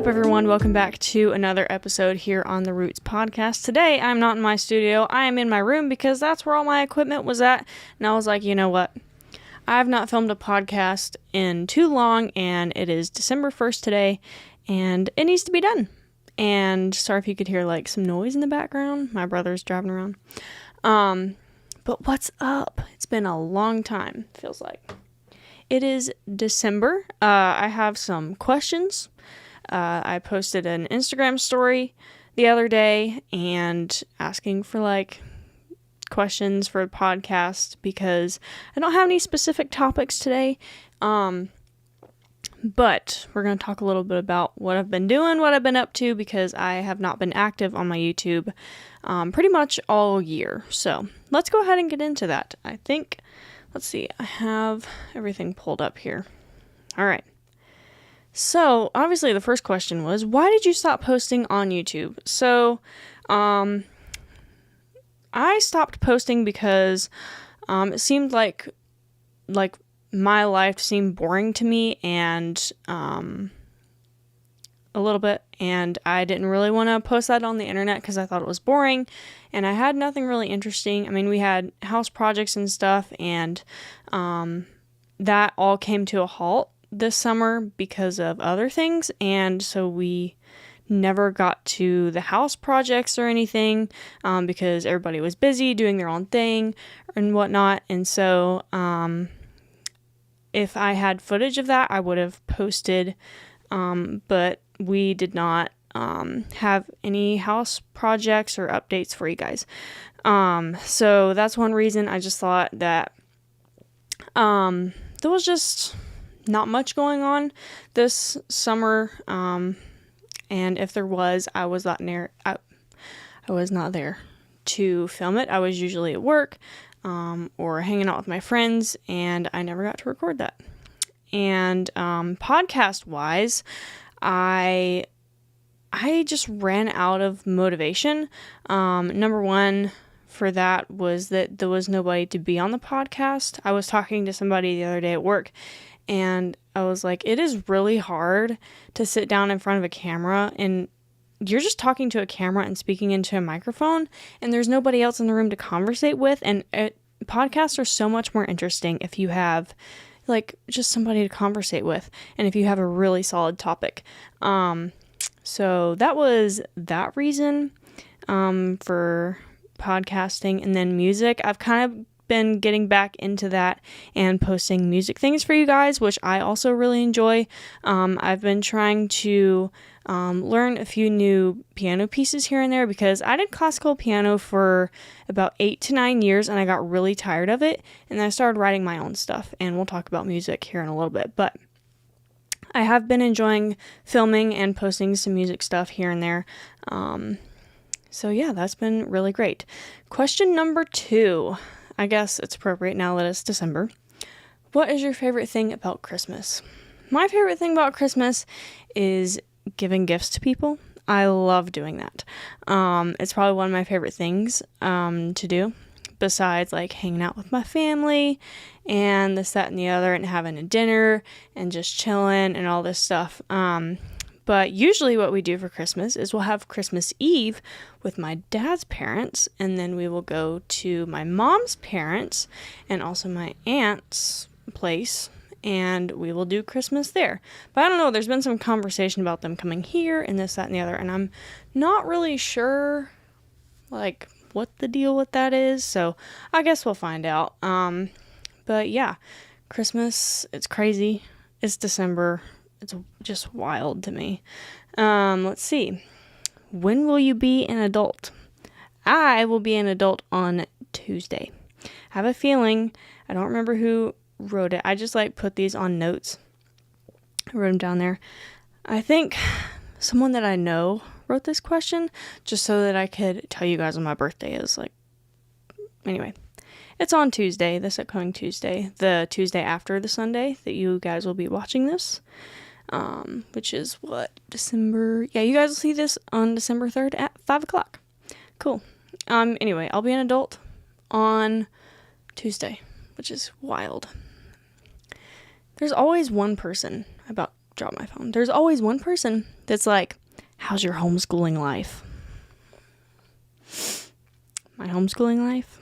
up, everyone? Welcome back to another episode here on the Roots podcast. Today, I'm not in my studio. I am in my room because that's where all my equipment was at. And I was like, you know what? I have not filmed a podcast in too long, and it is December 1st today, and it needs to be done. And sorry if you could hear like some noise in the background. My brother's driving around. But what's up? It's been a long time, feels like. It is December. I have some questions. I posted an Instagram story the other day and asking for like questions for a podcast because I don't have any specific topics today. But we're going to talk a little bit about what I've been doing, what I've been up to, because I have not been active on my YouTube pretty much all year. So let's go ahead and get into that. Let's see, I have everything pulled up here. All right. So, obviously, the first question was, why did you stop posting on YouTube? So, I stopped posting because it seemed like my life seemed boring to me and a little bit, and I didn't really want to post that on the internet because I thought it was boring, and I had nothing really interesting. I mean, we had house projects and stuff, and that all came to a halt this summer because of other things, and so we never got to the house projects or anything because everybody was busy doing their own thing and whatnot. And so if I had footage of that, I would have posted, but we did not have any house projects or updates for you guys. So that's one reason. I just thought that there was just not much going on this summer, and if there was, I was not there to film it. I was usually at work or hanging out with my friends, and I never got to record that. And podcast wise, I just ran out of motivation. Number one for that was that there was nobody to be on the podcast. I was talking to somebody the other day at work, and I was like, it is really hard to sit down in front of a camera and you're just talking to a camera and speaking into a microphone, and there's nobody else in the room to conversate with. And podcasts are so much more interesting if you have like just somebody to conversate with, and if you have a really solid topic. So that was that reason for podcasting. And then music, I've kind of been getting back into that and posting music things for you guys, which I also really enjoy. I've been trying to learn a few new piano pieces here and there because I did classical piano for about 8 to 9 years and I got really tired of it, and then I started writing my own stuff, and we'll talk about music here in a little bit. But I have been enjoying filming and posting some music stuff here and there. So yeah, that's been really great. Question number 2. I guess it's appropriate now that it's December. What is your favorite thing about Christmas? My favorite thing about Christmas is giving gifts to people. I love doing that. It's probably one of my favorite things to do, besides like hanging out with my family and this, that, and the other, and having a dinner and just chilling and all this stuff. But usually what we do for Christmas is we'll have Christmas Eve with my dad's parents, and then we will go to my mom's parents and also my aunt's place, and we will do Christmas there. But I don't know, there's been some conversation about them coming here and this, that, and the other, and I'm not really sure like what the deal with that is, so I guess we'll find out. But yeah, Christmas, it's crazy. It's December. It's just wild to me. Let's see. When will you be an adult? I will be an adult on Tuesday. I have a feeling, I don't remember who wrote it. I just like put these on notes. I wrote them down there. I think someone that I know wrote this question just so that I could tell you guys when my birthday is. Anyway, it's on Tuesday, this upcoming Tuesday, the Tuesday after the Sunday that you guys will be watching this. Which is December? Yeah, you guys will see this on December 3rd at 5 o'clock. Cool. Anyway, I'll be an adult on Tuesday, which is wild. There's always one person about drop my phone. There's always one person that's like, how's your homeschooling life? My homeschooling life?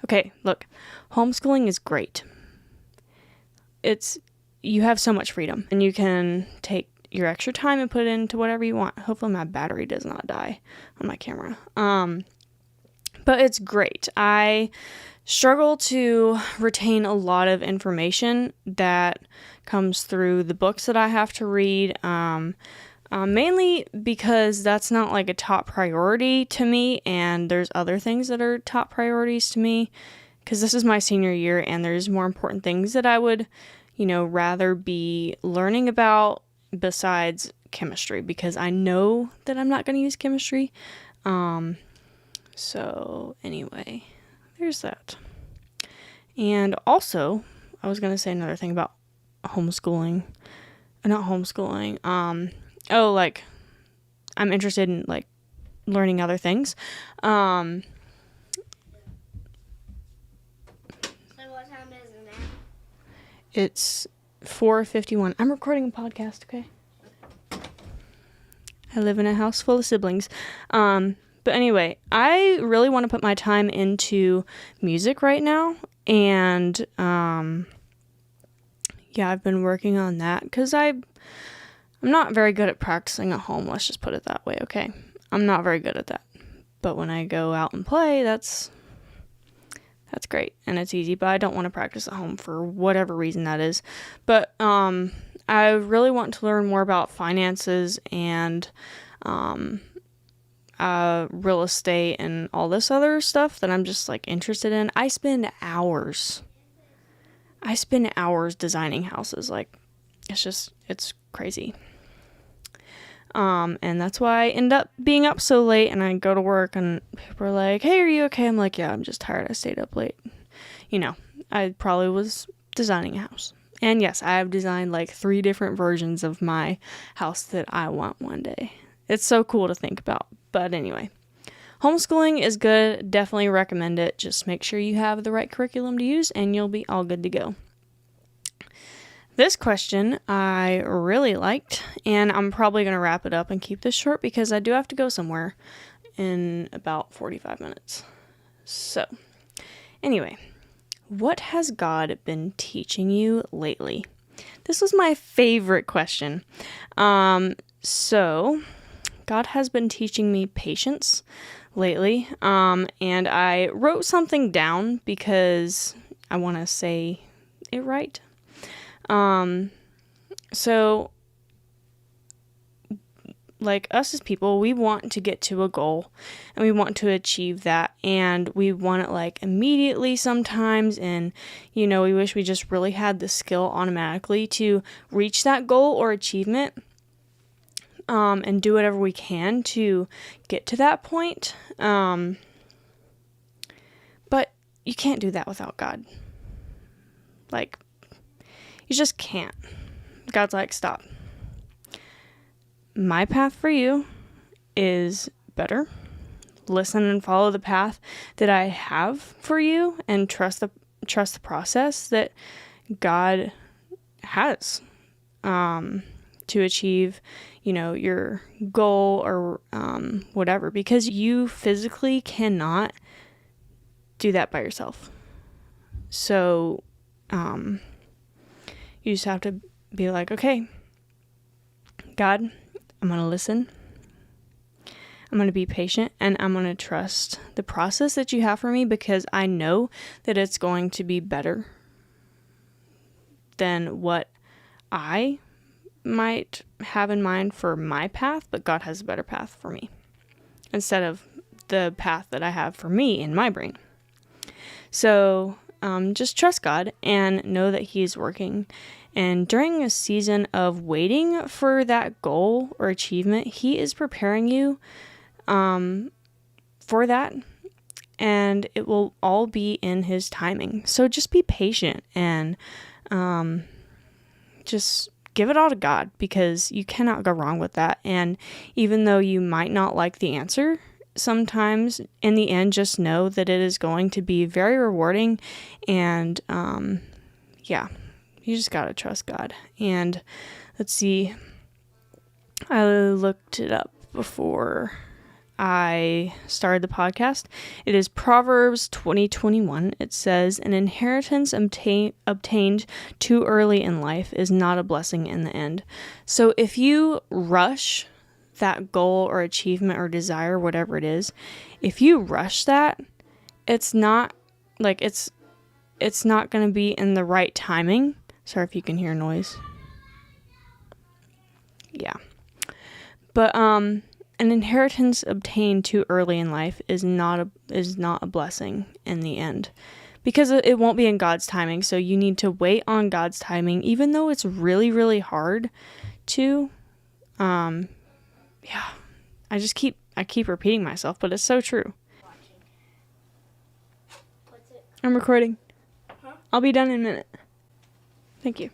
Okay, look, homeschooling is great. You have so much freedom, and you can take your extra time and put it into whatever you want. Hopefully my battery does not die on my camera. But it's great. I struggle to retain a lot of information that comes through the books that I have to read, mainly because that's not like a top priority to me, and there's other things that are top priorities to me, because this is my senior year, and there's more important things that I would, rather be learning about besides chemistry, because I know that I'm not going to use chemistry. So anyway, there's that. And also, I was going to say another thing about homeschooling. Not homeschooling. Like, I'm interested in, like, learning other things. So what time is it now? It's 4:51. I'm recording a podcast, okay? I live in a house full of siblings. But anyway, I really want to put my time into music right now. And, I've been working on that because I'm not very good at practicing at home. Let's just put it that way, okay? I'm not very good at that. But when I go out and play, that's great. And it's easy, but I don't want to practice at home for whatever reason that is. But, I really want to learn more about finances and, real estate and all this other stuff that I'm just like interested in. I spend hours designing houses. Like, it's crazy. And that's why I end up being up so late, and I go to work and people are like, hey, are you okay? I'm like, yeah, I'm just tired. I stayed up late. I probably was designing a house. And yes, I have designed like 3 different versions of my house that I want one day. It's so cool to think about. But anyway, homeschooling is good. Definitely recommend it. Just make sure you have the right curriculum to use and you'll be all good to go. This question I really liked, and I'm probably going to wrap it up and keep this short because I do have to go somewhere in about 45 minutes. So, anyway, what has God been teaching you lately? This was my favorite question. So, God has been teaching me patience lately, and I wrote something down because I want to say it right. So, like, us as people, we want to get to a goal, and we want to achieve that, and we want it, like, immediately sometimes, and, we wish we just really had the skill automatically to reach that goal or achievement, and do whatever we can to get to that point, but you can't do that without God. Like, you just can't. God's like, stop. My path for you is better. Listen and follow the path that I have for you, and trust the process that God has to achieve, your goal or whatever, because you physically cannot do that by yourself. So, you just have to be like, okay, God, I'm going to listen. I'm going to be patient, and I'm going to trust the process that you have for me, because I know that it's going to be better than what I might have in mind for my path, but God has a better path for me instead of the path that I have for me in my brain. So, just trust God and know that He is working. And during a season of waiting for that goal or achievement, He is preparing you for that. And it will all be in His timing. So just be patient and just give it all to God, because you cannot go wrong with that. And even though you might not like the answer, sometimes in the end, just know that it is going to be very rewarding, and you just gotta trust God. And let's see, I looked it up before I started the podcast. It is Proverbs 20:21. It says, an inheritance obtained too early in life is not a blessing in the end. So if you rush that goal or achievement or desire, whatever it is, if you rush that, it's not like it's not going to be in the right timing. Sorry if you can hear noise. Yeah. But an inheritance obtained too early in life is not a blessing in the end, because it won't be in God's timing. So you need to wait on God's timing, even though it's really, really hard to. Yeah, I keep repeating myself, but it's so true. I'm recording. I'll be done in a minute. Thank you.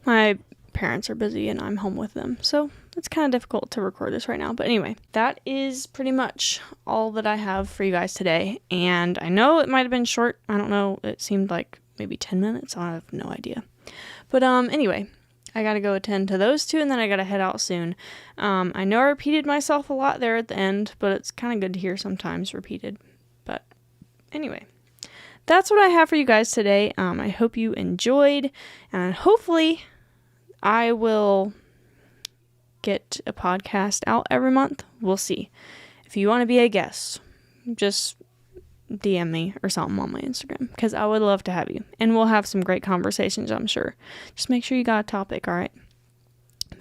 My parents are busy and I'm home with them, so it's kind of difficult to record this right now. But anyway, that is pretty much all that I have for you guys today. And I know it might have been short. I don't know. It seemed like maybe 10 minutes. I have no idea. But anyway, I gotta go attend to those two, and then I gotta head out soon. I know I repeated myself a lot there at the end, but it's kind of good to hear sometimes repeated. But anyway, that's what I have for you guys today. I hope you enjoyed, and hopefully I will get a podcast out every month. We'll see. If you want to be a guest, just DM me or something on my Instagram, because I would love to have you, and we'll have some great conversations, I'm sure. Just make sure you got a topic, all right?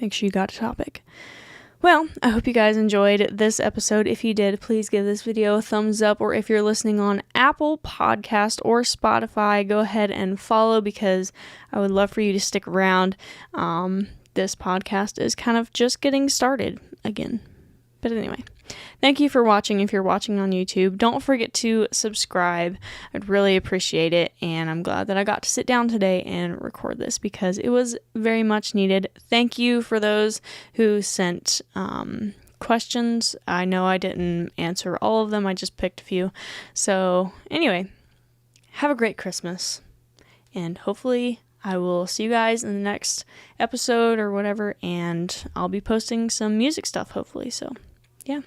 Make sure you got a topic. Well, I hope you guys enjoyed this episode. If you did, please give this video a thumbs up, or if you're listening on Apple Podcast or Spotify, go ahead and follow, because I would love for you to stick around. This podcast is kind of just getting started again. But anyway, thank you for watching. If you're watching on YouTube, don't forget to subscribe. I'd really appreciate it. And I'm glad that I got to sit down today and record this, because it was very much needed. Thank you for those who sent questions. I know I didn't answer all of them. I just picked a few. So anyway, have a great Christmas. And hopefully I will see you guys in the next episode or whatever. And I'll be posting some music stuff, hopefully. So yeah,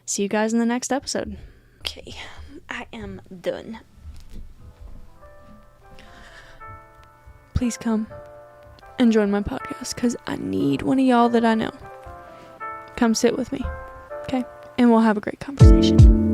see you guys in the next episode. Okay, I am done. Please come and join my podcast, because I need one of y'all that I know. Come sit with me, okay? And we'll have a great conversation.